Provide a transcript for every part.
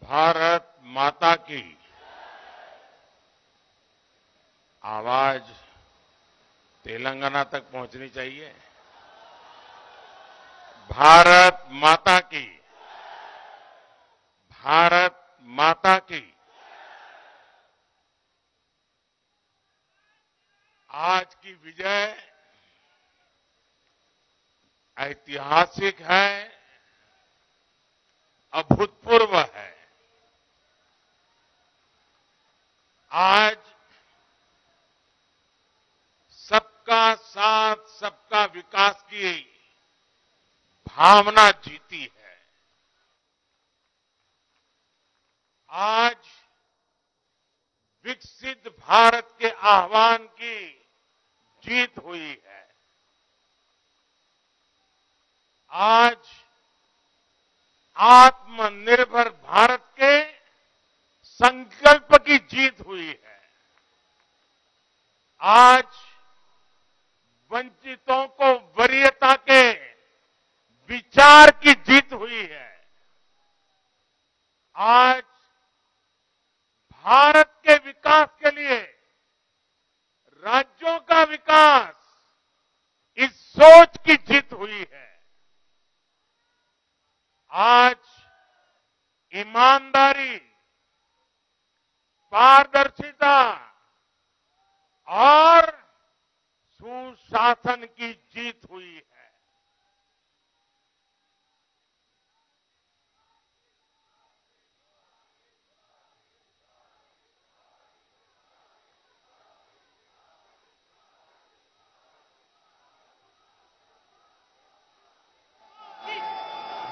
भारत माता की आवाज तेलंगाना तक पहुंचनी चाहिए। भारत माता की, भारत माता की। आज की विजय ऐतिहासिक है, अभूतपूर्व है। आज सबका साथ, सबका विकास की भावना जीती है। आज विकसित भारत के आह्वान की जीत हुई है। आज आत्मनिर्भर भारत के संकल्प की जीत हुई है। आज वंचितों को वरीयता के विचार की जीत हुई है। आज भारत के विकास के लिए राज्यों का विकास, इस सोच की जीत हुई है। आज ईमानदारी, पारदर्शिता और सुशासन की जीत हुई है।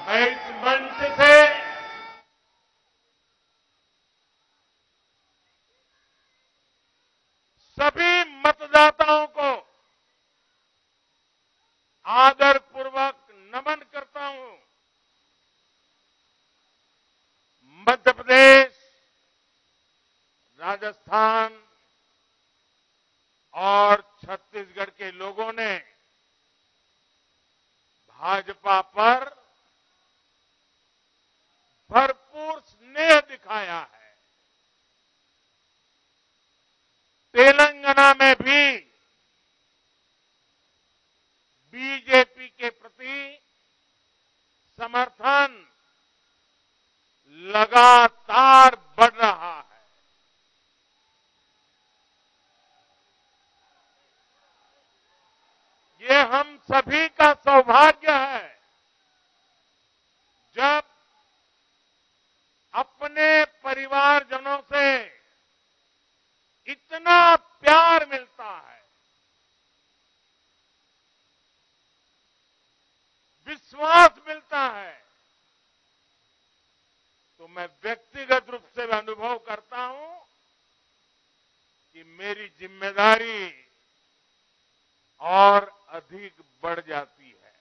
मैं इस मंच से सभी मतदाताओं को आदरपूर्वक नमन करता हूं। मध्य प्रदेश, राजस्थान और छत्तीसगढ़ के लोगों ने भाजपा पर भरपूर स्नेह दिखाया है। तेलंगाना में भी बीजेपी के प्रति समर्थन लगातार बढ़ रहा है। ये हम सभी का सौभाग्य है जब अपने परिवारजनों से इतना प्यार मिलता है, विश्वास मिलता है। तो मैं व्यक्तिगत रूप से अनुभव करता हूं कि मेरी जिम्मेदारी और अधिक बढ़ जाती है।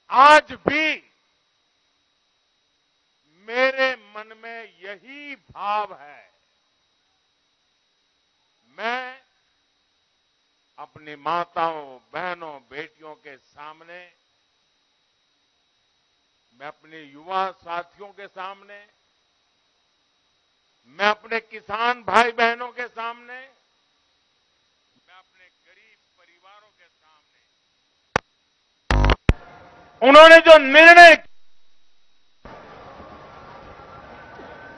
आज भी मेरे मन में यही भाव है। मैं अपनी माताओं, बहनों, बेटियों के सामने, मैं अपने युवा साथियों के सामने, मैं अपने किसान भाई बहनों के सामने, मैं अपने गरीब परिवारों के सामने उन्होंने जो निर्णय,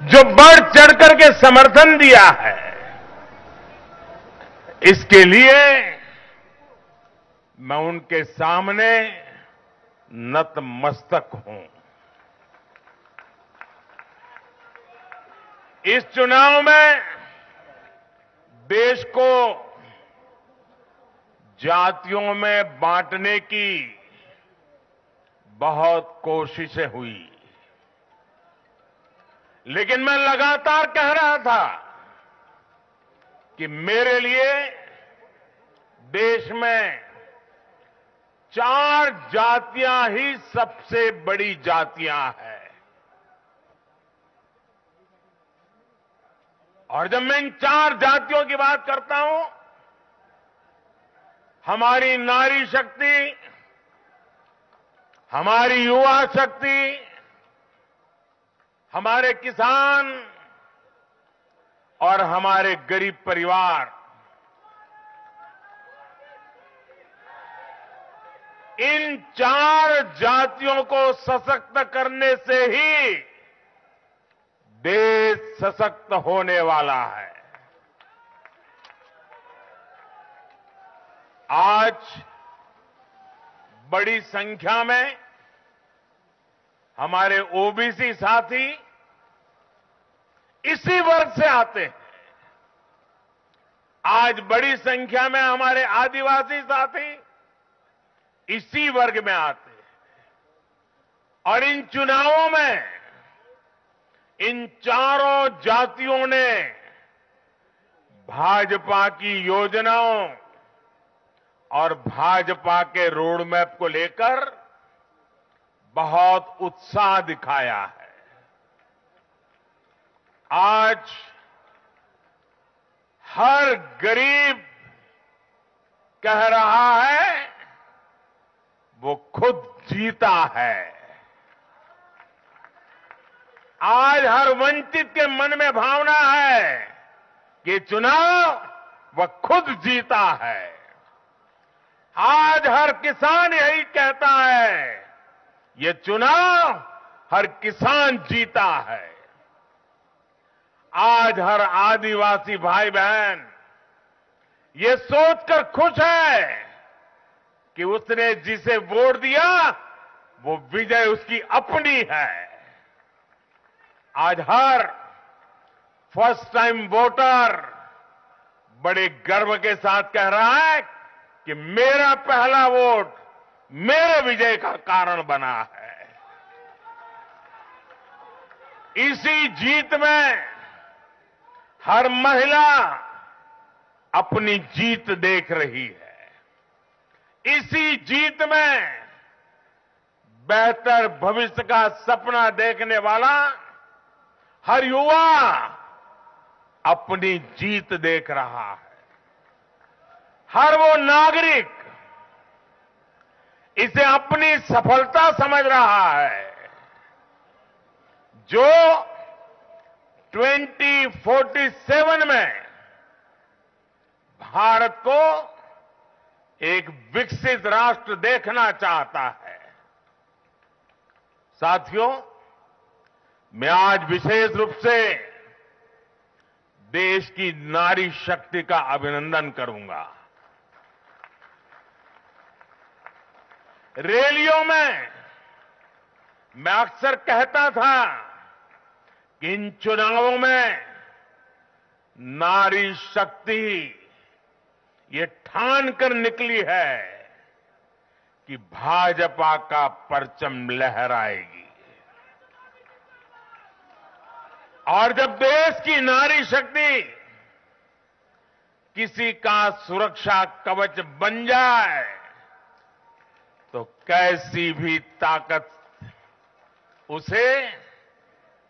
जो बढ़ चढ़ करके समर्थन दिया है, इसके लिए मैं उनके सामने नतमस्तक हूं। इस चुनाव में देश को जातियों में बांटने की बहुत कोशिशें हुई, लेकिन मैं लगातार कह रहा था कि मेरे लिए देश में 4 जातियां ही सबसे बड़ी जातियां हैं। और जब मैं इन 4 जातियों की बात करता हूं, हमारी नारी शक्ति हमारी युवा शक्ति, हमारे किसान और हमारे गरीब परिवार इन 4 जातियों को सशक्त करने से ही देश सशक्त होने वाला है। आज बड़ी संख्या में हमारे ओबीसी साथी इसी वर्ग से आते हैं। आज बड़ी संख्या में हमारे आदिवासी साथी इसी वर्ग में आते हैं। और इन चुनावों में इन चारों जातियों ने भाजपा की योजनाओं और भाजपा के रोड मैप को लेकर बहुत उत्साह दिखाया है। आज हर गरीब कह रहा है वो खुद जीता है। आज हर वंचित के मन में भावना है कि चुनाव वह खुद जीता है। आज हर किसान यही कहता है, ये चुनाव हर किसान जीता है। आज हर आदिवासी भाई बहन ये सोचकर खुश है कि उसने जिसे वोट दिया वो विजय उसकी अपनी है। आज हर फर्स्ट टाइम वोटर बड़े गर्व के साथ कह रहा है कि मेरा पहला वोट मेरे विजय का कारण बना है। इसी जीत में हर महिला अपनी जीत देख रही है। इसी जीत में बेहतर भविष्य का सपना देखने वाला हर युवा अपनी जीत देख रहा है। हर वो नागरिक इसे अपनी सफलता समझ रहा है जो 2047 में भारत को एक विकसित राष्ट्र देखना चाहता है। साथियों, मैं आज विशेष रूप से देश की नारी शक्ति का अभिनंदन करूंगा। रैलियों में मैं अक्सर कहता था कि इन चुनावों में नारी शक्ति ये ठान कर निकली है कि भाजपा का परचम लहराएगी। और जब देश की नारी शक्ति किसी का सुरक्षा कवच बन जाए तो कैसी भी ताकत उसे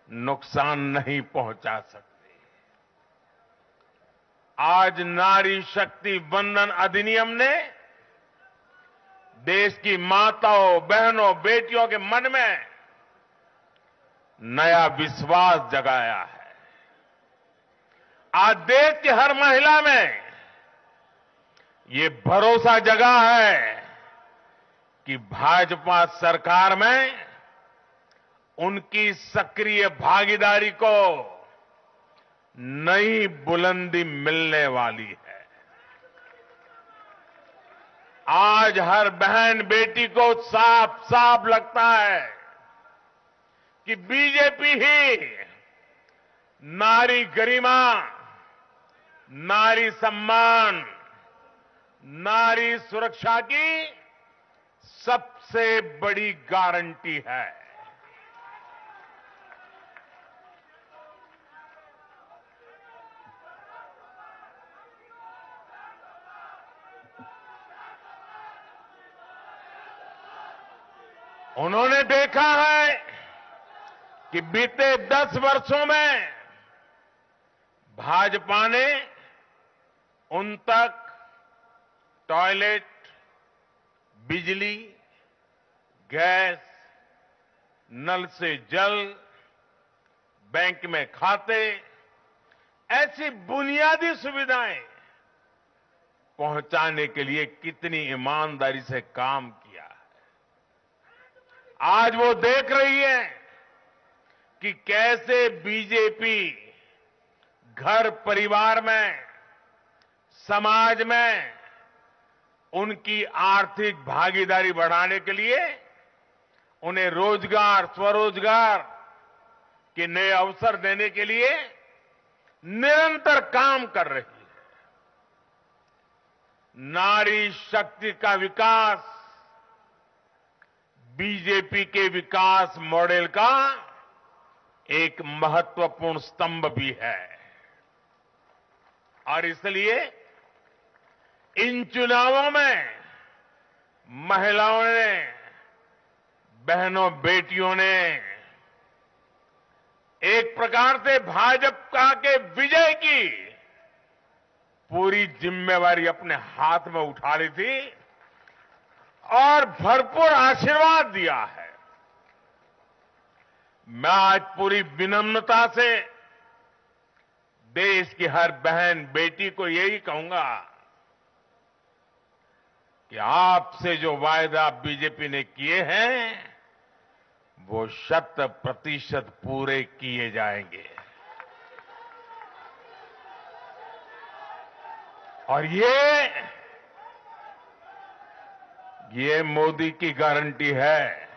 नुकसान नहीं पहुंचा सकती। आज नारी शक्ति वंदन अधिनियम ने देश की माताओं, बहनों, बेटियों के मन में नया विश्वास जगाया है। आज देश की हर महिला में ये भरोसा जगा है कि भाजपा सरकार में उनकी सक्रिय भागीदारी को नई बुलंदी मिलने वाली है। आज हर बहन बेटी को साफ साफ लगता है कि बीजेपी ही नारी गरिमा, नारी सम्मान, नारी सुरक्षा की सबसे बड़ी गारंटी है। उन्होंने देखा है कि बीते 10 वर्षों में भाजपा ने उन तक टॉयलेट, बिजली, गैस, नल से जल, बैंक में खाते, ऐसी बुनियादी सुविधाएं पहुंचाने के लिए कितनी ईमानदारी से काम किया है। आज वो देख रही है कि कैसे बीजेपी घर परिवार में, समाज में उनकी आर्थिक भागीदारी बढ़ाने के लिए उन्हें रोजगार, स्वरोजगार के नए अवसर देने के लिए निरंतर काम कर रही है। नारी शक्ति का विकास बीजेपी के विकास मॉडल का एक महत्वपूर्ण स्तंभ भी है और इसलिए इन चुनावों में महिलाओं ने, बहनों, बेटियों ने एक प्रकार से भाजपा के विजय की पूरी जिम्मेवारी अपने हाथ में उठा ली थी और भरपूर आशीर्वाद दिया है। मैं आज पूरी विनम्रता से देश की हर बहन बेटी को यही कहूंगा कि आपसे जो वायदा बीजेपी ने किए हैं वो 100% पूरे किए जाएंगे और ये मोदी की गारंटी है।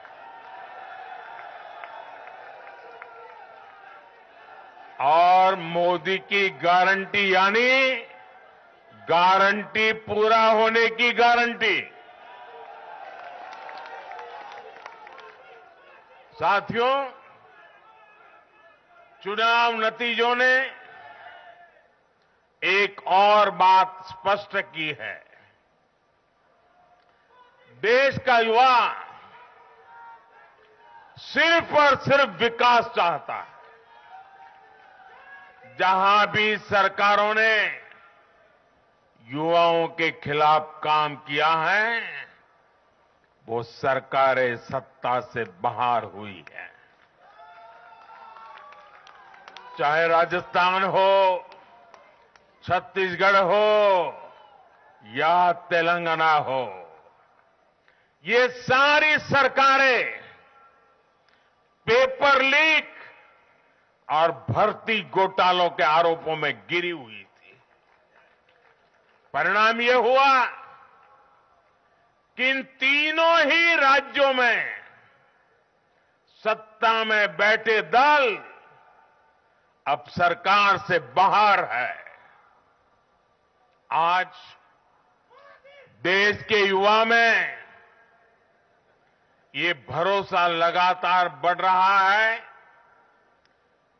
और मोदी की गारंटी यानी गारंटी पूरा होने की गारंटी। साथियों, चुनाव नतीजों ने एक और बात स्पष्ट की है। देश का युवा सिर्फ और सिर्फ विकास चाहता है। जहां भी सरकारों ने युवाओं के खिलाफ काम किया है वो सरकारें सत्ता से बाहर हुई है। चाहे राजस्थान हो, छत्तीसगढ़ हो या तेलंगाना हो, ये सारी सरकारें पेपर लीक और भर्ती घोटालों के आरोपों में गिरी हुई थी। परिणाम यह हुआ कि इन तीनों ही राज्यों में सत्ता में बैठे दल अब सरकार से बाहर है। आज देश के युवा में ये भरोसा लगातार बढ़ रहा है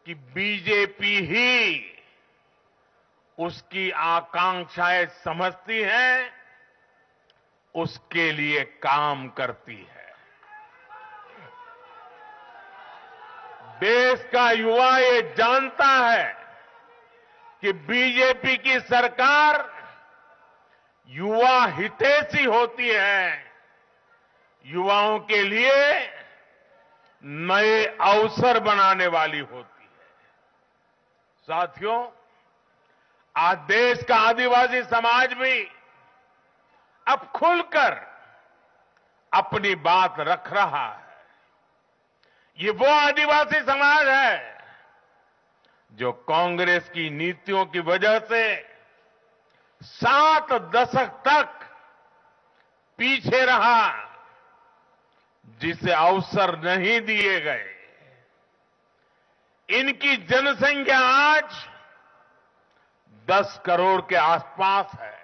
कि बीजेपी ही उसकी आकांक्षाएं समझती है, उसके लिए काम करती है। देश का युवा ये जानता है कि बीजेपी की सरकार युवा हितैषी होती है, युवाओं के लिए नए अवसर बनाने वाली होती है। साथियों, आज देश का आदिवासी समाज भी अब खुलकर अपनी बात रख रहा है। ये वो आदिवासी समाज है जो कांग्रेस की नीतियों की वजह से 7 दशक तक पीछे रहा, जिसे अवसर नहीं दिए गए। इनकी जनसंख्या आज 10 करोड़ के आसपास है।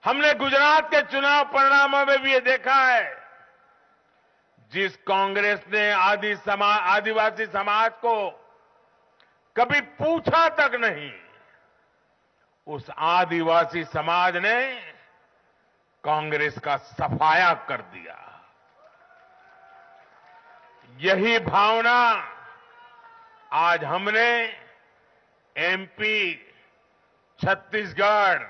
हमने गुजरात के चुनाव परिणामों में भी ये देखा है, जिस कांग्रेस ने आदिवासी समाज को कभी पूछा तक नहीं, उस आदिवासी समाज ने कांग्रेस का सफाया कर दिया। यही भावना आज हमने एमपी, छत्तीसगढ़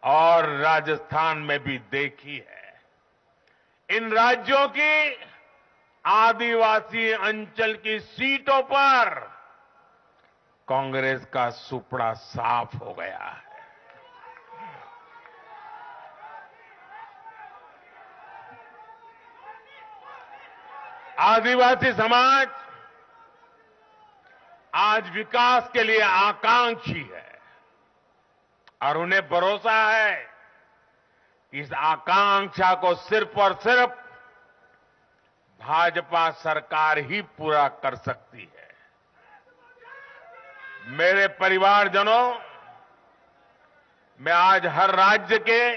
और राजस्थान में भी देखी है। इन राज्यों की आदिवासी अंचल की सीटों पर कांग्रेस का सुपड़ा साफ हो गया है। आदिवासी समाज आज विकास के लिए आकांक्षी है और उन्हें भरोसा है कि इस आकांक्षा को सिर्फ और सिर्फ भाजपा सरकार ही पूरा कर सकती है। मेरे परिवारजनों, मैं आज हर राज्य के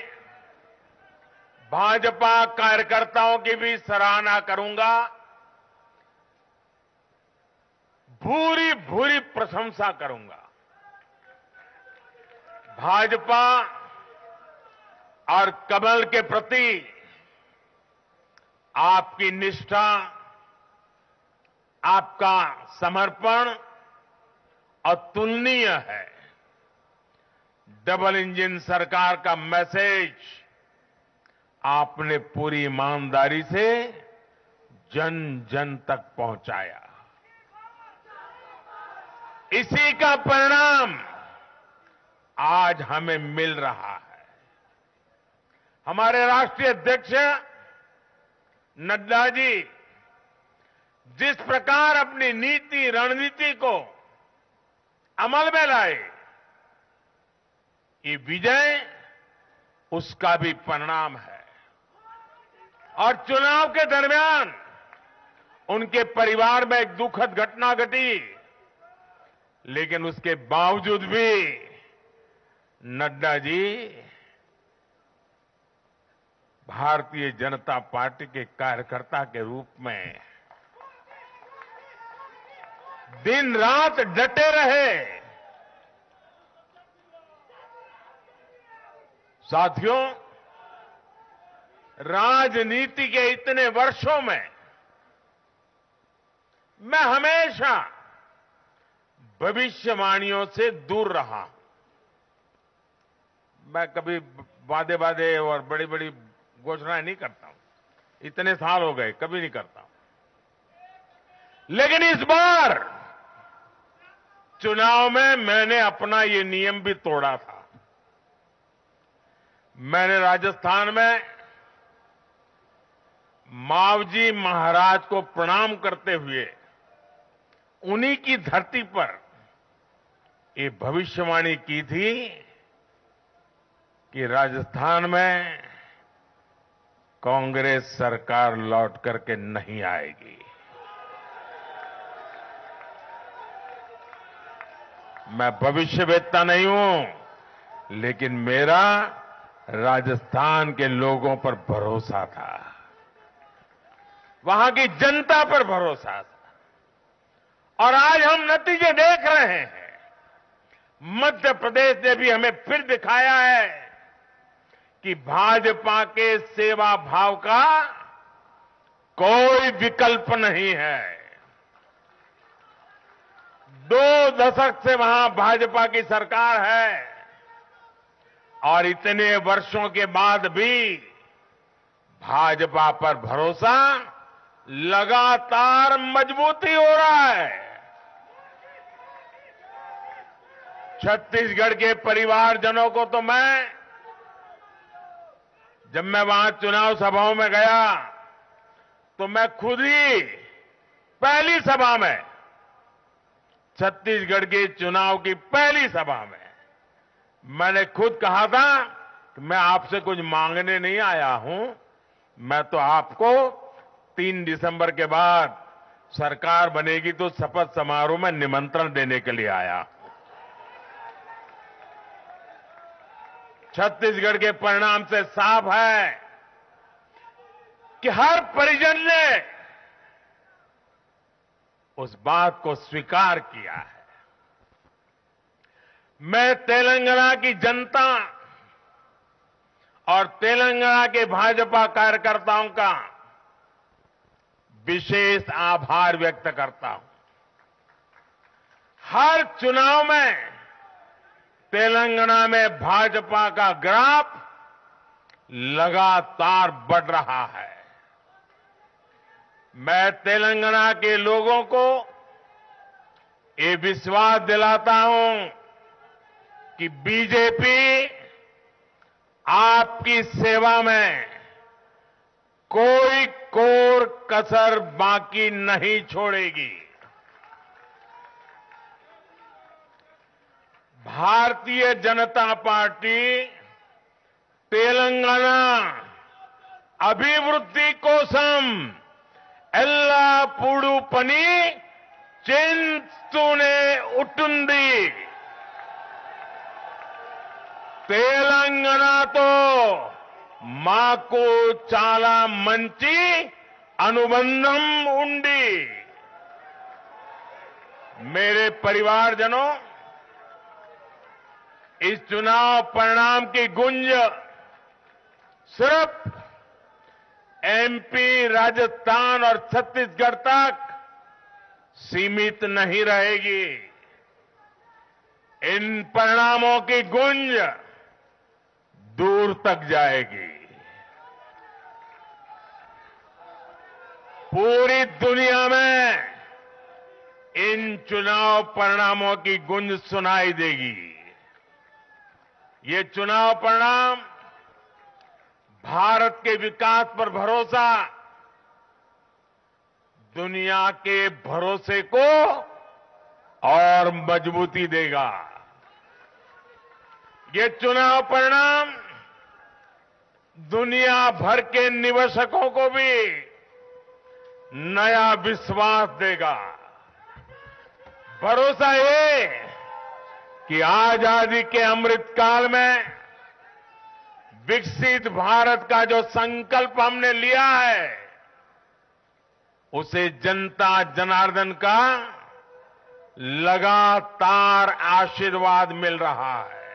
भाजपा कार्यकर्ताओं की भी सराहना करूंगा, भूरी भूरी प्रशंसा करूंगा। भाजपा और कमल के प्रति आपकी निष्ठा, आपका समर्पण अतुलनीय है। डबल इंजन सरकार का मैसेज आपने पूरी ईमानदारी से जन जन तक पहुंचाया। इसी का परिणाम आज हमें मिल रहा है। हमारे राष्ट्रीय अध्यक्ष नड्डा जी जिस प्रकार अपनी नीति रणनीति को अमल में लाए, ये विजय उसका भी परिणाम है। और चुनाव के दरमियान उनके परिवार में एक दुखद घटना घटी, लेकिन उसके बावजूद भी नड्डा जी भारतीय जनता पार्टी के कार्यकर्ता के रूप में दिन रात डटे रहे। साथियों, राजनीति के इतने वर्षों में मैं हमेशा भविष्यवाणियों से दूर रहा। मैं कभी वादे वादे और बड़ी बड़ी घोषणाएं नहीं करता हूं। इतने साल हो गए, कभी नहीं करता हूं। लेकिन इस बार चुनाव में मैंने अपना ये नियम भी तोड़ा था। मैंने राजस्थान में मावजी महाराज को प्रणाम करते हुए उन्हीं की धरती पर ये भविष्यवाणी की थी कि राजस्थान में कांग्रेस सरकार लौट करके नहीं आएगी। मैं भविष्यवेत्ता नहीं हूं, लेकिन मेरा राजस्थान के लोगों पर भरोसा था, वहां की जनता पर भरोसा था। और आज हम नतीजे देख रहे हैं। मध्य प्रदेश ने भी हमें फिर दिखाया है कि भाजपा के सेवा भाव का कोई विकल्प नहीं है। 2 दशक से वहां भाजपा की सरकार है और इतने वर्षों के बाद भी भाजपा पर भरोसा लगातार मजबूती हो रहा है। छत्तीसगढ़ के परिवारजनों को तो जब मैं वहां चुनाव सभाओं में गया तो मैं खुद ही पहली सभा में, छत्तीसगढ़ के चुनाव की पहली सभा में मैंने खुद कहा था कि मैं आपसे कुछ मांगने नहीं आया हूं, मैं तो आपको 3 दिसंबर के बाद सरकार बनेगी तो शपथ समारोह में निमंत्रण देने के लिए आया। छत्तीसगढ़ के परिणाम से साफ है कि हर परिजन ने उस बात को स्वीकार किया है। मैं तेलंगाना की जनता और तेलंगाना के भाजपा कार्यकर्ताओं का विशेष आभार व्यक्त करता हूं। हर चुनाव में तेलंगाना में भाजपा का ग्राफ लगातार बढ़ रहा है। मैं तेलंगाना के लोगों को ये विश्वास दिलाता हूं कि बीजेपी आपकी सेवा में कोई कोर कसर बाकी नहीं छोड़ेगी। भारतीय जनता पार्टी तेलंगाना अभिवृद्धि कोसम ఎల్లప్పుడూ పని చేస్తూనే ఉంటుంది। తెలంగాణతో మాకు చాలా మంచి అనుబంధం ఉంది। मेरे परिवारजनों, इस चुनाव परिणाम की गूंज सिर्फ एमपी, राजस्थान और छत्तीसगढ़ तक सीमित नहीं रहेगी। इन परिणामों की गूंज दूर तक जाएगी। पूरी दुनिया में इन चुनाव परिणामों की गूंज सुनाई देगी। ये चुनाव परिणाम भारत के विकास पर भरोसा, दुनिया के भरोसे को और मजबूती देगा। ये चुनाव परिणाम दुनिया भर के निवेशकों को भी नया विश्वास देगा। भरोसा ये कि आजादी के अमृत काल में विकसित भारत का जो संकल्प हमने लिया है, उसे जनता जनार्दन का लगातार आशीर्वाद मिल रहा है।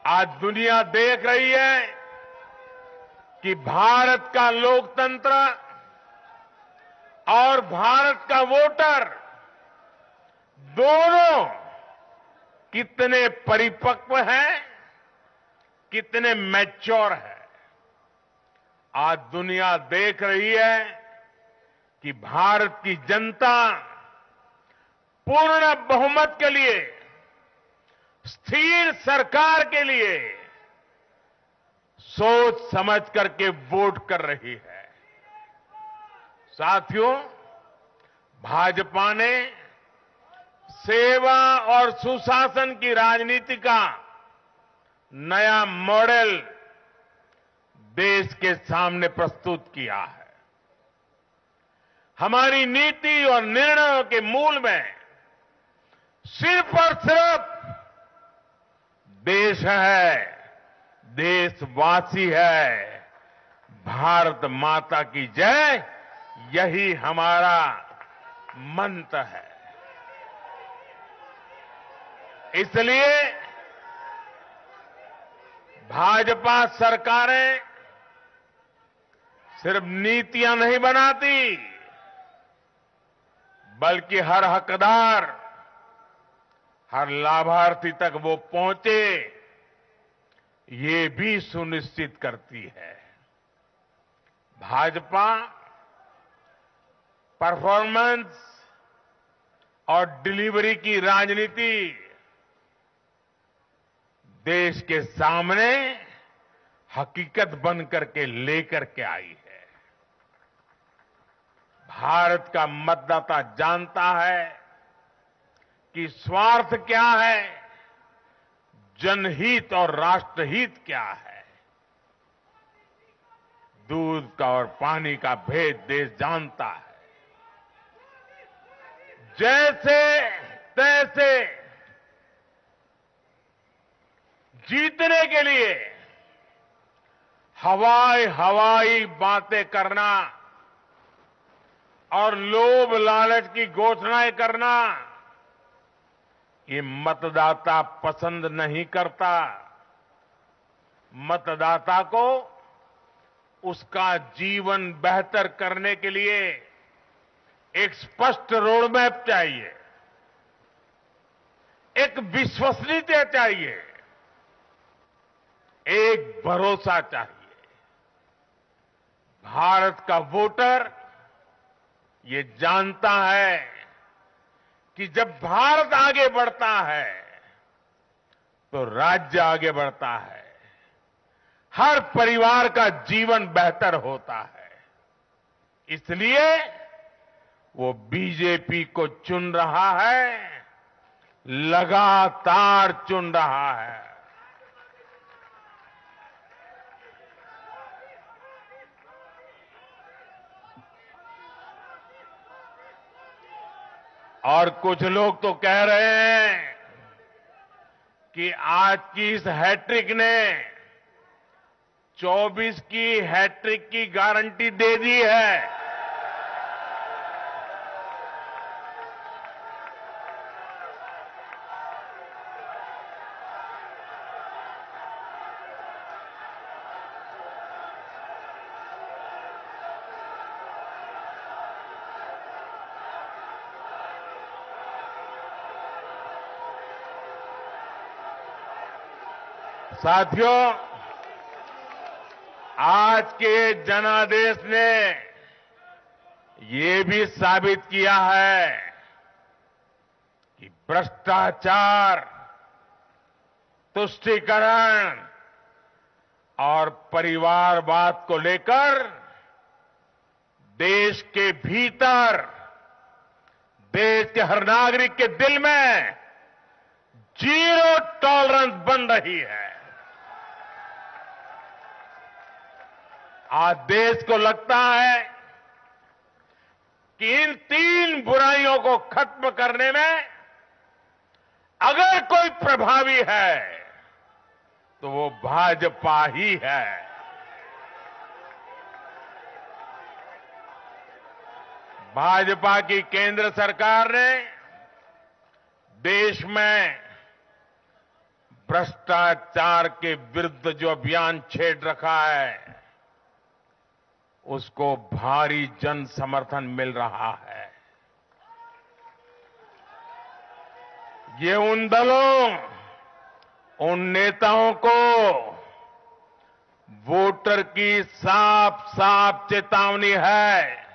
आज दुनिया देख रही है कि भारत का लोकतंत्र और भारत का वोटर दोनों कितने परिपक्व हैं, कितने मैच्योर है। आज दुनिया देख रही है कि भारत की जनता पूर्ण बहुमत के लिए, स्थिर सरकार के लिए सोच समझ करके वोट कर रही है। साथियों, भाजपा ने सेवा और सुशासन की राजनीति का नया मॉडल देश के सामने प्रस्तुत किया है। हमारी नीति और निर्णयों के मूल में सिर्फ और सिर्फ देश है, देशवासी है। भारत माता की जय, यही हमारा मंत्र है। इसलिए भाजपा सरकारें सिर्फ नीतियां नहीं बनाती, बल्कि हर हकदार, हर लाभार्थी तक वो पहुंचे, ये भी सुनिश्चित करती है। भाजपा परफॉर्मेंस और डिलीवरी की राजनीति देश के सामने हकीकत बन करके लेकर के आई है। भारत का मतदाता जानता है कि स्वार्थ क्या है, जनहित और राष्ट्रहित क्या है। दूध का और पानी का भेद देश जानता है। जैसे तैसे जीतने के लिए हवाई बातें करना और लोभ लालच की घोषणाएं करना, ये मतदाता पसंद नहीं करता। मतदाता को उसका जीवन बेहतर करने के लिए एक स्पष्ट रोडमैप चाहिए, एक विश्वसनीयता चाहिए, एक भरोसा चाहिए। भारत का वोटर ये जानता है कि जब भारत आगे बढ़ता है तो राज्य आगे बढ़ता है, हर परिवार का जीवन बेहतर होता है। इसलिए वो बीजेपी को चुन रहा है, लगातार चुन रहा है। और कुछ लोग तो कह रहे हैं कि आज की इस हैट्रिक ने 24 की हैट्रिक की गारंटी दे दी है। साथियों, आज के जनादेश ने ये भी साबित किया है कि भ्रष्टाचार, तुष्टीकरण और परिवारवाद को लेकर देश के भीतर, देश के हर नागरिक के दिल में जीरो टॉलरेंस बन रही है। आज देश को लगता है कि इन 3 बुराइयों को खत्म करने में अगर कोई प्रभावी है तो वो भाजपा ही है। भाजपा की केंद्र सरकार ने देश में भ्रष्टाचार के विरुद्ध जो अभियान छेड़ रखा है उसको भारी जन समर्थन मिल रहा है। ये उन दलों, उन नेताओं को वोटर की साफ साफ चेतावनी है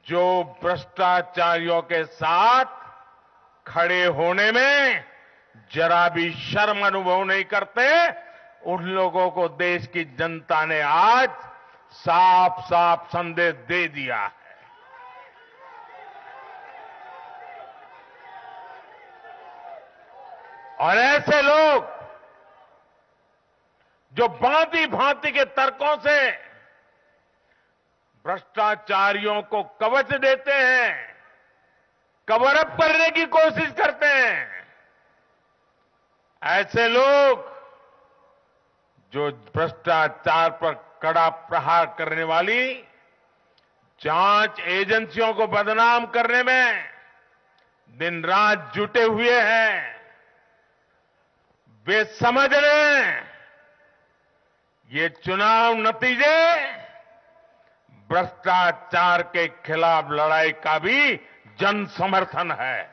जो भ्रष्टाचारियों के साथ खड़े होने में जरा भी शर्म अनुभव नहीं करते। उन लोगों को देश की जनता ने आज साफ साफ संदेश दे दिया है। और ऐसे लोग जो भांति भांति के तर्कों से भ्रष्टाचारियों को कवच देते हैं, कवर अप करने की कोशिश करते हैं, ऐसे लोग जो भ्रष्टाचार पर कड़ा प्रहार करने वाली जांच एजेंसियों को बदनाम करने में दिन रात जुटे हुए हैं, वे समझ लें ये चुनाव नतीजे भ्रष्टाचार के खिलाफ लड़ाई का भी जन समर्थन है।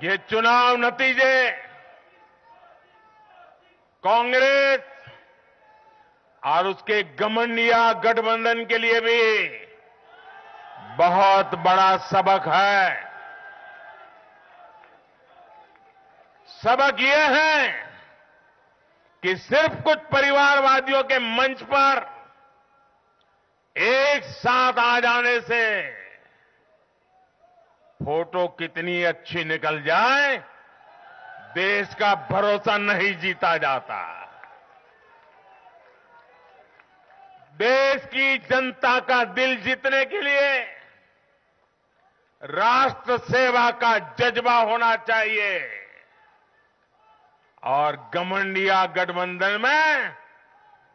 ये चुनाव नतीजे कांग्रेस और उसके घमंडिया गठबंधन के लिए भी बहुत बड़ा सबक है। सबक ये है कि सिर्फ कुछ परिवारवादियों के मंच पर एक साथ आ जाने से फोटो कितनी अच्छी निकल जाए, देश का भरोसा नहीं जीता जाता। देश की जनता का दिल जीतने के लिए राष्ट्र सेवा का जज्बा होना चाहिए और घमंडिया गठबंधन में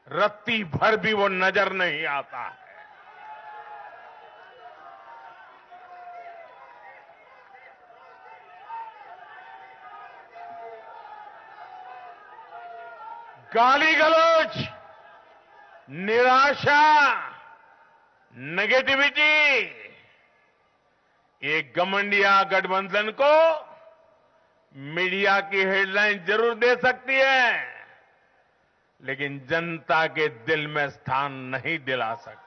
रत्ती भर भी वो नजर नहीं आता है। गाली गलौज, निराशा, नेगेटिविटी, ये घमंडिया गठबंधन को मीडिया की हेडलाइन जरूर दे सकती है, लेकिन जनता के दिल में स्थान नहीं दिला सकती।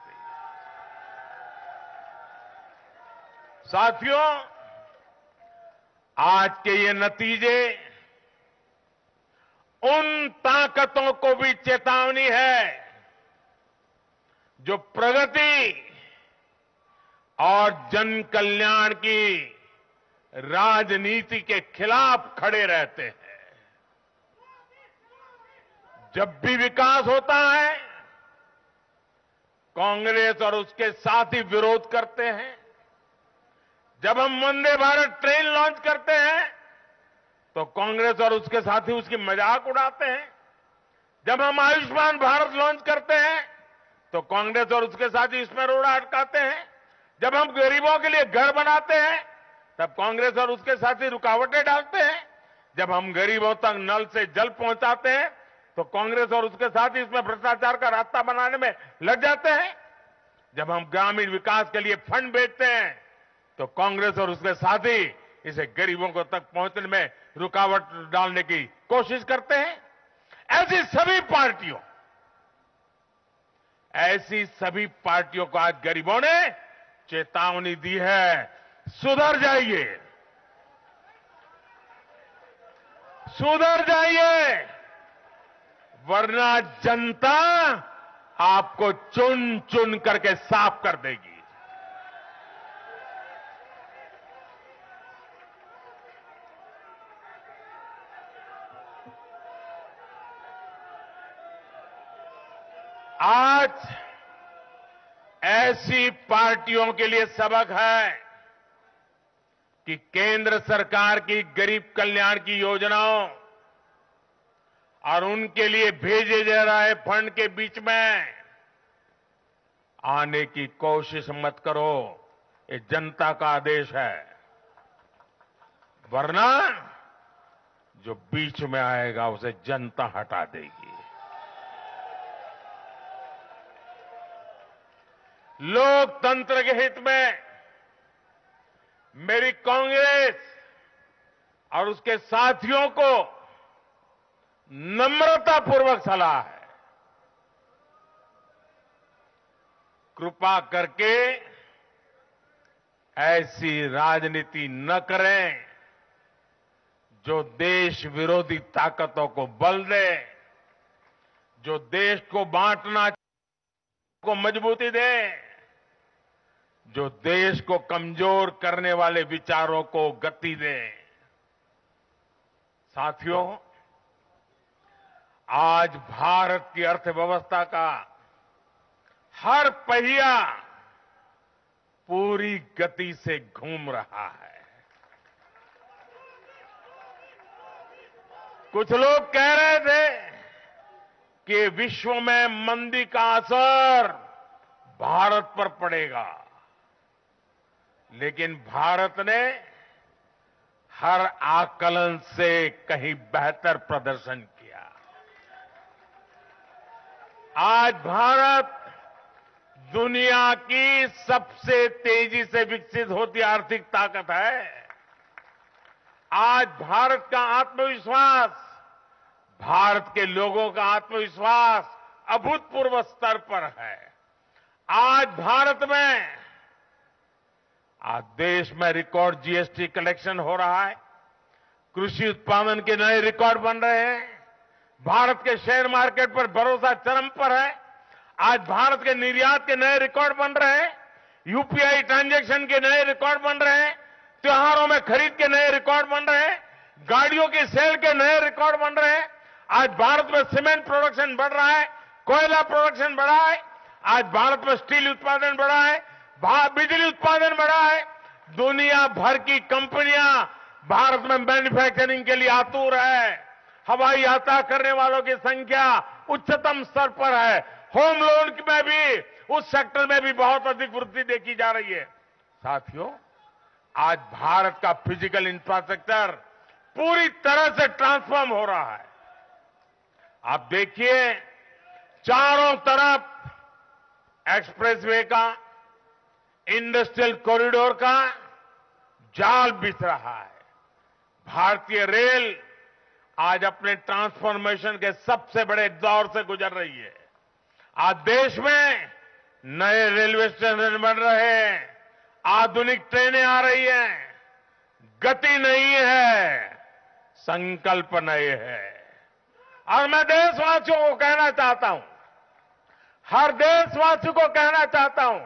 साथियों, आज के ये नतीजे उन ताकतों को भी चेतावनी है जो प्रगति और जन कल्याण की राजनीति के खिलाफ खड़े रहते हैं। जब भी विकास होता है, कांग्रेस और उसके साथी विरोध करते हैं। जब हम वंदे भारत ट्रेन लॉन्च करते हैं तो कांग्रेस और उसके साथी उसकी मजाक उड़ाते हैं। जब हम आयुष्मान भारत लॉन्च करते हैं तो कांग्रेस और उसके साथी इसमें रोड़ा अटकाते हैं। जब हम गरीबों के लिए घर बनाते हैं तब कांग्रेस और उसके साथी रुकावटें डालते हैं। जब हम गरीबों तक नल से जल पहुंचाते हैं तो कांग्रेस और उसके साथी इसमें भ्रष्टाचार का रास्ता बनाने में लग जाते हैं। जब हम ग्रामीण विकास के लिए फंड भेजते हैं तो कांग्रेस और उसके साथी इसे गरीबों को तक पहुंचने में रुकावट डालने की कोशिश करते हैं। ऐसी सभी पार्टियों को आज गरीबों ने चेतावनी दी है, सुधर जाइए, सुधर जाइए, वरना जनता आपको चुन चुन करके साफ कर देगी। आज ऐसी पार्टियों के लिए सबक है कि केंद्र सरकार की गरीब कल्याण की योजनाओं और उनके लिए भेजे जा रहे फंड के बीच में आने की कोशिश मत करो। ये जनता का आदेश है, वरना जो बीच में आएगा उसे जनता हटा देगी। लोकतंत्र के हित में मेरी कांग्रेस और उसके साथियों को नम्रतापूर्वक सलाह है, कृपा करके ऐसी राजनीति न करें जो देश विरोधी ताकतों को बल दे, जो देश को बांटना को मजबूती दे, जो देश को कमजोर करने वाले विचारों को गति दे। साथियों, आज भारत की अर्थव्यवस्था का हर पहिया पूरी गति से घूम रहा है। कुछ लोग कह रहे थे कि विश्व में मंदी का असर भारत पर पड़ेगा, लेकिन भारत ने हर आकलन से कहीं बेहतर प्रदर्शन किया। आज भारत दुनिया की सबसे तेजी से विकसित होती आर्थिक ताकत है। आज भारत का आत्मविश्वास, भारत के लोगों का आत्मविश्वास अभूतपूर्व स्तर पर है। आज भारत में, आज देश में रिकॉर्ड जीएसटी कलेक्शन हो रहा है, कृषि उत्पादन के नए रिकॉर्ड बन रहे हैं, भारत के शेयर मार्केट पर भरोसा चरम पर है। आज भारत के निर्यात के नए रिकॉर्ड बन रहे हैं, यूपीआई ट्रांजैक्शन के नए रिकॉर्ड बन रहे हैं, त्योहारों में खरीद के नए रिकॉर्ड बन रहे हैं, गाड़ियों की सेल के नए रिकॉर्ड बन रहे हैं। आज भारत में सीमेंट प्रोडक्शन बढ़ रहा है, कोयला प्रोडक्शन बढ़ा है, आज भारत में स्टील उत्पादन बढ़ा है, बिजली उत्पादन बढ़ा है। दुनिया भर की कंपनियां भारत में मैन्युफैक्चरिंग के लिए आतुर है। हवाई यात्रा करने वालों की संख्या उच्चतम स्तर पर है। होम लोन में भी, उस सेक्टर में भी बहुत अधिक वृद्धि देखी जा रही है। साथियों, आज भारत का फिजिकल इंफ्रास्ट्रक्चर पूरी तरह से ट्रांसफॉर्म हो रहा है। आप देखिए, चारों तरफ एक्सप्रेसवे का, इंडस्ट्रियल कॉरिडोर का जाल बिछ रहा है। भारतीय रेल आज अपने ट्रांसफॉर्मेशन के सबसे बड़े दौर से गुजर रही है। आज देश में नए रेलवे स्टेशन बन रहे हैं, आधुनिक ट्रेनें आ रही हैं। गति नहीं है, संकल्प नए है। और मैं देशवासियों को कहना चाहता हूं, हर देशवासी को कहना चाहता हूं,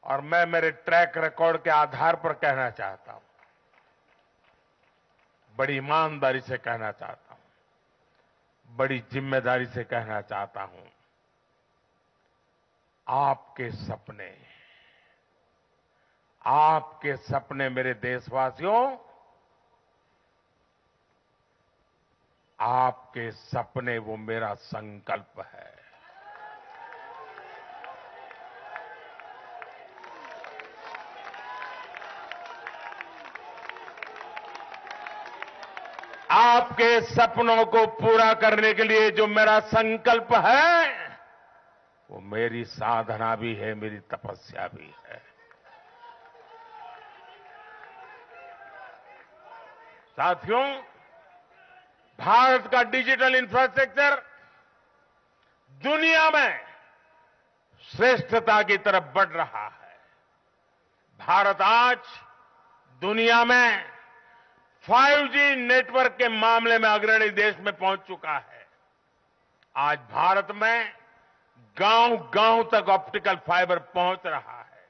और मैं मेरे ट्रैक रिकॉर्ड के आधार पर कहना चाहता हूं, बड़ी ईमानदारी से कहना चाहता हूं, बड़ी जिम्मेदारी से कहना चाहता हूं, आपके सपने मेरे देशवासियों, आपके सपने वो मेरा संकल्प है। आपके सपनों को पूरा करने के लिए जो मेरा संकल्प है, वो मेरी साधना भी है, मेरी तपस्या भी है। साथियों, भारत का डिजिटल इंफ्रास्ट्रक्चर दुनिया में श्रेष्ठता की तरफ बढ़ रहा है। भारत आज दुनिया में 5G नेटवर्क के मामले में अग्रणी देश में पहुंच चुका है। आज भारत में गांव-गांव तक ऑप्टिकल फाइबर पहुंच रहा है।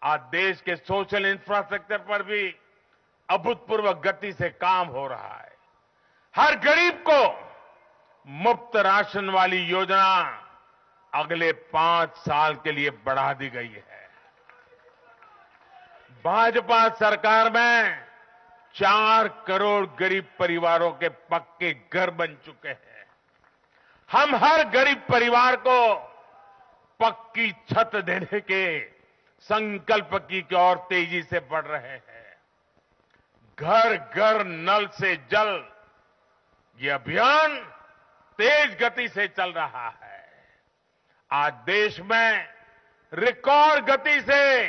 आज देश के सोशल इंफ्रास्ट्रक्चर पर भी अभूतपूर्व गति से काम हो रहा है। हर गरीब को मुफ्त राशन वाली योजना अगले 5 साल के लिए बढ़ा दी गई है। भाजपा सरकार में 4 करोड़ गरीब परिवारों के पक्के घर बन चुके हैं। हम हर गरीब परिवार को पक्की छत देने के संकल्प की ओर तेजी से बढ़ रहे हैं। घर घर नल से जल, ये अभियान तेज गति से चल रहा है। आज देश में रिकॉर्ड गति से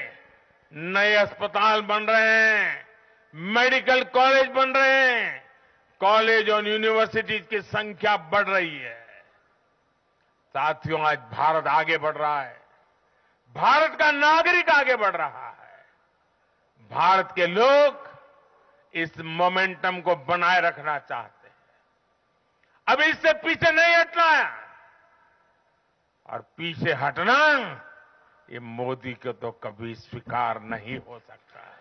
नए अस्पताल बन रहे हैं, मेडिकल कॉलेज बन रहे हैं, कॉलेज और यूनिवर्सिटीज की संख्या बढ़ रही है। साथियों, आज भारत आगे बढ़ रहा है, भारत का नागरिक आगे बढ़ रहा है। भारत के लोग इस मोमेंटम को बनाए रखना चाहते हैं। अब इससे पीछे नहीं हटना है, और पीछे हटना ये मोदी को तो कभी स्वीकार नहीं हो सकता है।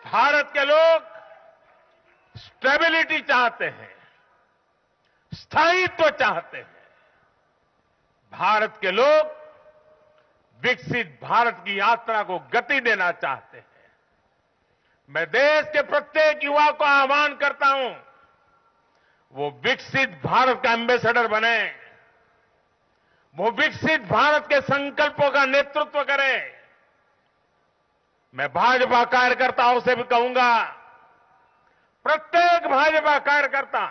भारत के लोग स्टेबिलिटी चाहते हैं, स्थायित्व चाहते हैं। भारत के लोग विकसित भारत की यात्रा को गति देना चाहते हैं। मैं देश के प्रत्येक युवा को आह्वान करता हूं, वो विकसित भारत का एम्बेसडर बने, वो विकसित भारत के संकल्पों का नेतृत्व करें। मैं भाजपा कार्यकर्ताओं से भी कहूंगा, प्रत्येक भाजपा कार्यकर्ता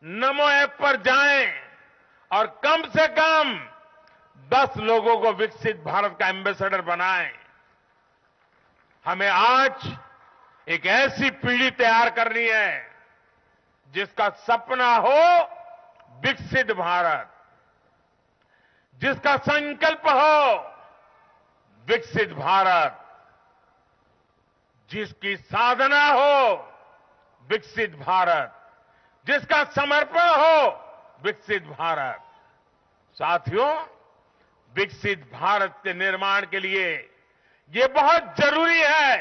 नमो ऐप पर जाएं और कम से कम 10 लोगों को विकसित भारत का एम्बेसडर बनाएं। हमें आज एक ऐसी पीढ़ी तैयार करनी है जिसका सपना हो विकसित भारत, जिसका संकल्प हो विकसित भारत, जिसकी साधना हो विकसित भारत, जिसका समर्पण हो विकसित भारत। साथियों, विकसित भारत के निर्माण के लिए ये बहुत जरूरी है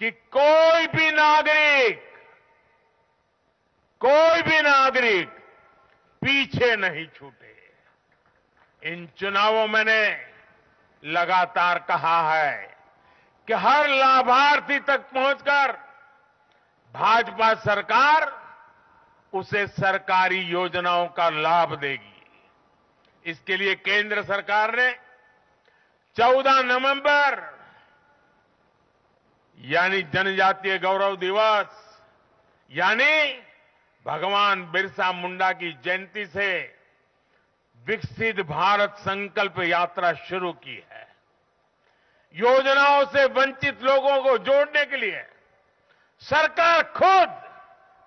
कि कोई भी नागरिक पीछे नहीं छूटे। इन चुनावों में मैंने लगातार कहा है कि हर लाभार्थी तक पहुंचकर भाजपा सरकार उसे सरकारी योजनाओं का लाभ देगी। इसके लिए केंद्र सरकार ने 14 नवंबर यानी जनजातीय गौरव दिवस, यानी भगवान बिरसा मुंडा की जयंती से विकसित भारत संकल्प यात्रा शुरू की है। योजनाओं से वंचित लोगों को जोड़ने के लिए सरकार खुद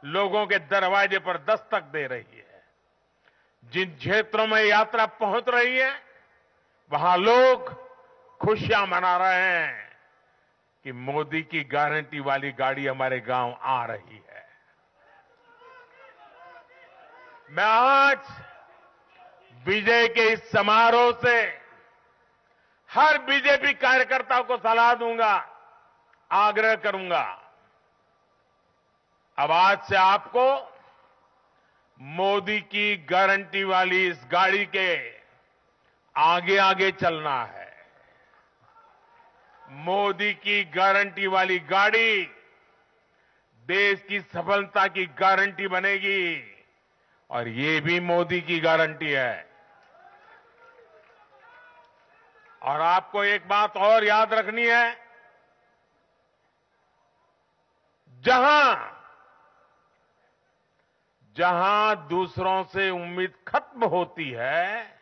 लोगों के दरवाजे पर दस्तक दे रही है। जिन क्षेत्रों में यात्रा पहुंच रही है, वहां लोग खुशियां मना रहे हैं कि मोदी की गारंटी वाली गाड़ी हमारे गांव आ रही है। मैं आज विजय के इस समारोह से हर बीजेपी कार्यकर्ता को सलाह दूंगा, आग्रह करूंगा। अब आज से आपको मोदी की गारंटी वाली इस गाड़ी के आगे आगे चलना है। मोदी की गारंटी वाली गाड़ी देश की सफलता की गारंटी बनेगी और ये भी मोदी की गारंटी है। और आपको एक बात और याद रखनी है, जहां दूसरों से उम्मीद खत्म होती है,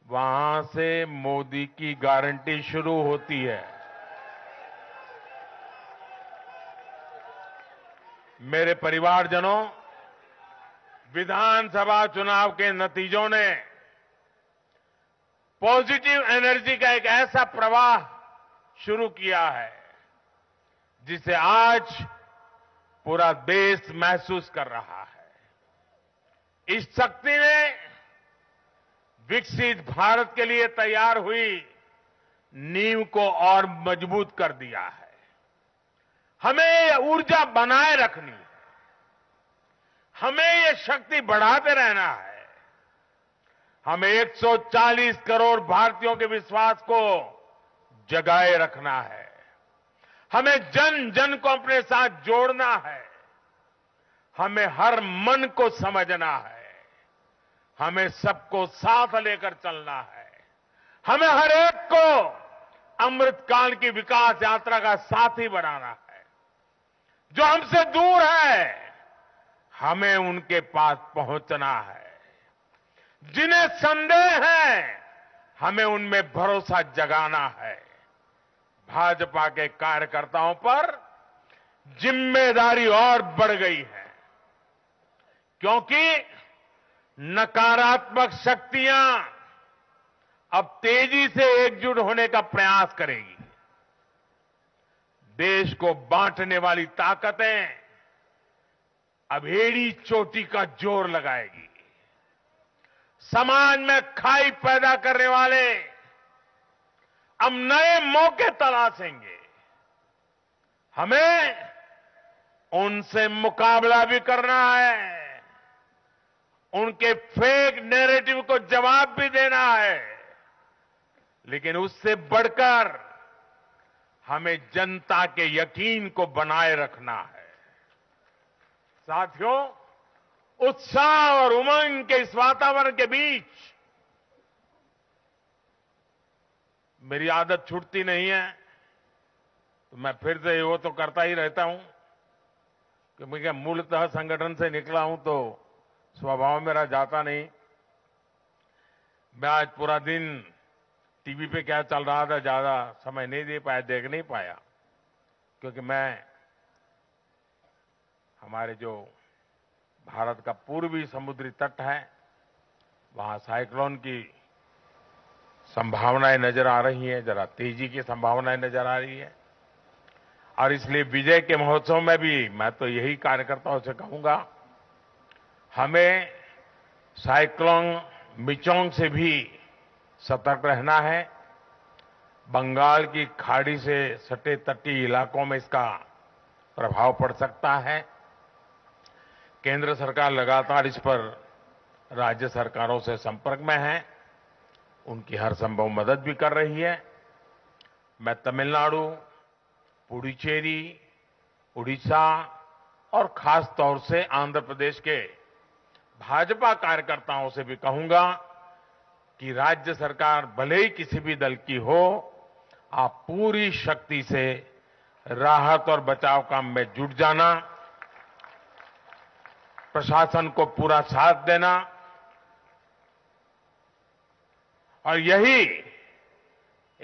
वहां से मोदी की गारंटी शुरू होती है। मेरे परिवारजनों, विधानसभा चुनाव के नतीजों ने पॉजिटिव एनर्जी का एक ऐसा प्रवाह शुरू किया है जिसे आज पूरा देश महसूस कर रहा है। इस शक्ति ने विकसित भारत के लिए तैयार हुई नींव को और मजबूत कर दिया है। हमें ये ऊर्जा बनाए रखनी है, हमें ये शक्ति बढ़ाते रहना है। हमें 140 करोड़ भारतीयों के विश्वास को जगाए रखना है। हमें जन जन को अपने साथ जोड़ना है। हमें हर मन को समझना है। हमें सबको साथ लेकर चलना है। हमें हर एक को अमृतकाल की विकास यात्रा का साथी बनाना है। जो हमसे दूर है, हमें उनके पास पहुंचना है। जिन्हें संदेह है, हमें उनमें भरोसा जगाना है। भाजपा के कार्यकर्ताओं पर जिम्मेदारी और बढ़ गई है, क्योंकि नकारात्मक शक्तियां अब तेजी से एकजुट होने का प्रयास करेगी। देश को बांटने वाली ताकतें अब एड़ी चोटी का जोर लगाएगी। समाज में खाई पैदा करने वाले अब नए मौके तलाशेंगे। हमें उनसे मुकाबला भी करना है, उनके फेक नैरेटिव को जवाब भी देना है, लेकिन उससे बढ़कर हमें जनता के यकीन को बनाए रखना है। साथियों, उत्साह और उमंग के इस वातावरण के बीच मेरी आदत छूटती नहीं है, तो मैं फिर से वो तो करता ही रहता हूं कि मैं मूलतः संगठन से निकला हूं तो स्वभाव मेरा जाता नहीं। मैं आज पूरा दिन टीवी पे क्या चल रहा था ज्यादा समय नहीं दे पाया, देख नहीं पाया, क्योंकि मैं हमारे जो भारत का पूर्वी समुद्री तट है, वहां साइक्लोन की संभावनाएं नजर आ रही हैं, जरा तेजी की संभावनाएं नजर आ रही है। और इसलिए विजय के महोत्सव में भी मैं तो यही कार्यकर्ताओं से कहूंगा, हमें साइक्लोन मिचोंग से भी सतर्क रहना है। बंगाल की खाड़ी से सटे तटीय इलाकों में इसका प्रभाव पड़ सकता है। केंद्र सरकार लगातार इस पर राज्य सरकारों से संपर्क में है, उनकी हर संभव मदद भी कर रही है। मैं तमिलनाडु, पुडुचेरी, उड़ीसा और खास तौर से आंध्र प्रदेश के भाजपा कार्यकर्ताओं से भी कहूंगा कि राज्य सरकार भले ही किसी भी दल की हो, आप पूरी शक्ति से राहत और बचाव काम में जुट जाना, प्रशासन को पूरा साथ देना, और यही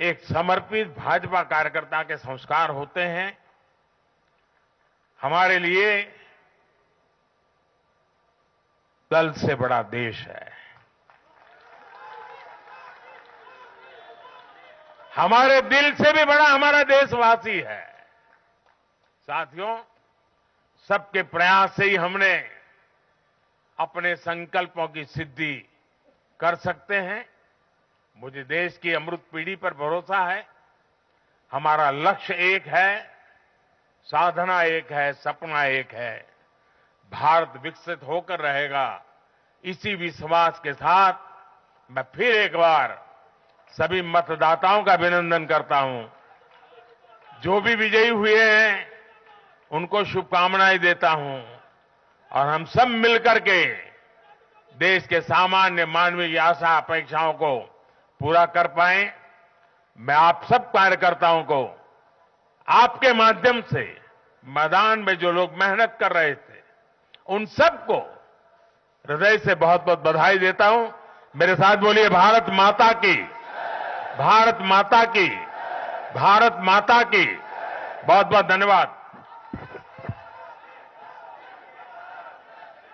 एक समर्पित भाजपा कार्यकर्ता के संस्कार होते हैं। हमारे लिए दल से बड़ा देश है। हमारे दिल से भी बड़ा हमारा देशवासी है। साथियों, सबके प्रयास से ही हमने अपने संकल्पों की सिद्धि कर सकते हैं। मुझे देश की अमृत पीढ़ी पर भरोसा है। हमारा लक्ष्य एक है, साधना एक है, सपना एक है। भारत विकसित होकर रहेगा। इसी विश्वास के साथ मैं फिर एक बार सभी मतदाताओं का अभिनंदन करता हूं। जो भी विजयी हुए हैं उनको शुभकामनाएं देता हूं और हम सब मिलकर के देश के सामान्य मानवीय की आशा अपेक्षाओं को पूरा कर पाएं। मैं आप सब कार्यकर्ताओं को आपके माध्यम से मैदान में जो लोग मेहनत कर रहे थे उन सबको हृदय से बहुत बहुत बधाई देता हूं। मेरे साथ बोलिए भारत माता की, भारत माता की, भारत माता की। बहुत बहुत धन्यवाद।